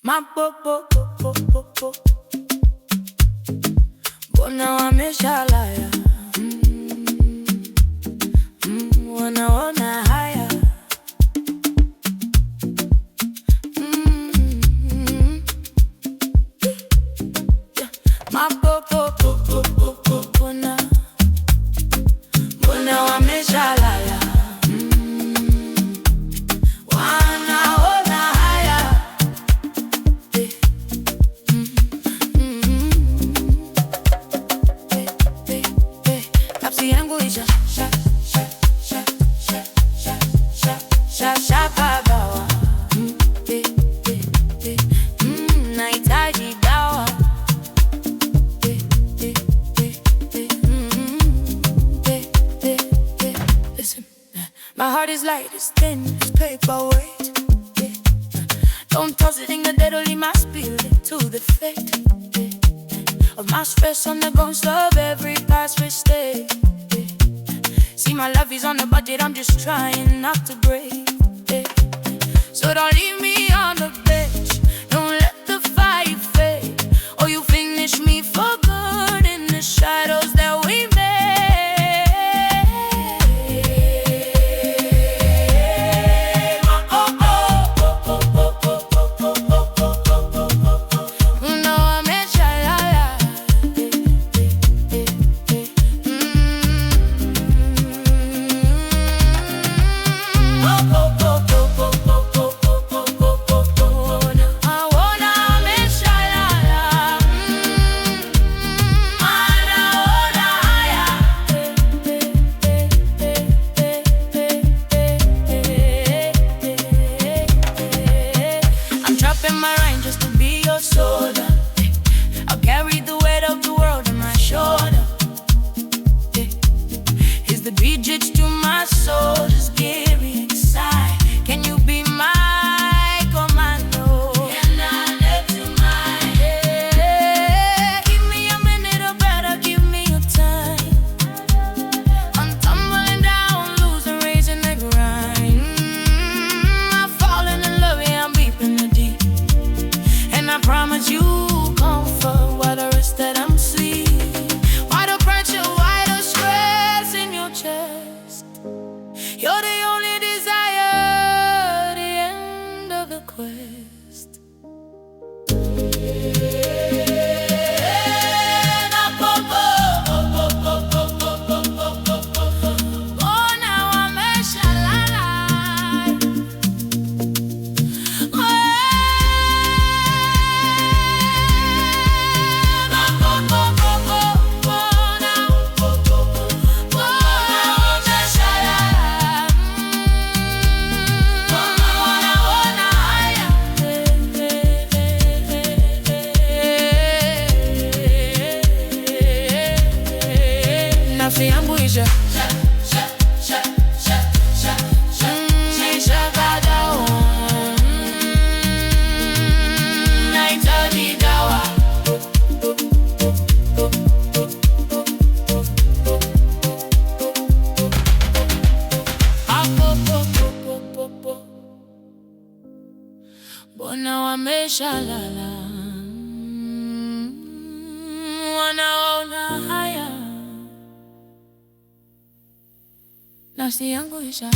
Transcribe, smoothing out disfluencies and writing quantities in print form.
Mapopo, mbona wameshalala? Wanaona haya. Mapopo, mbona wameshalala? Wanaona haya. Kapsi yangu isha shakagawa. Nahitaji dawa. Listen, my heart is light, it's thin, it's paperweight. Don't toss it in the dead, only my spirit to the fate of my stress on the bones of every past mistake. See, my love is on the budget, I'm just trying not to break. So don't leave me on the bench, don't let the fire fade, or you finish me for good in the shadows that we made. My rhyme just to be your shoulder. I'll carry the weight of the world on my shoulder. Here's the beat just to my soul, just give me inside. Can you be my commando? Can I let you mine? Give me a minute or better, give me your time. I'm tumbling down, losing, raising the grind. I'm falling in love, yeah, I'm beeping the deep. I promise you comfort while the rest that I'm asleep. Why the pressure, why the stress in your chest? You're the only desire, the end of the quest. Oh, now I'm a shalala. Nafsi yangu isha shakagawa. Nahitaji dawa. Mbona wameshalala? Wanaona haya. Nafsi yangu isha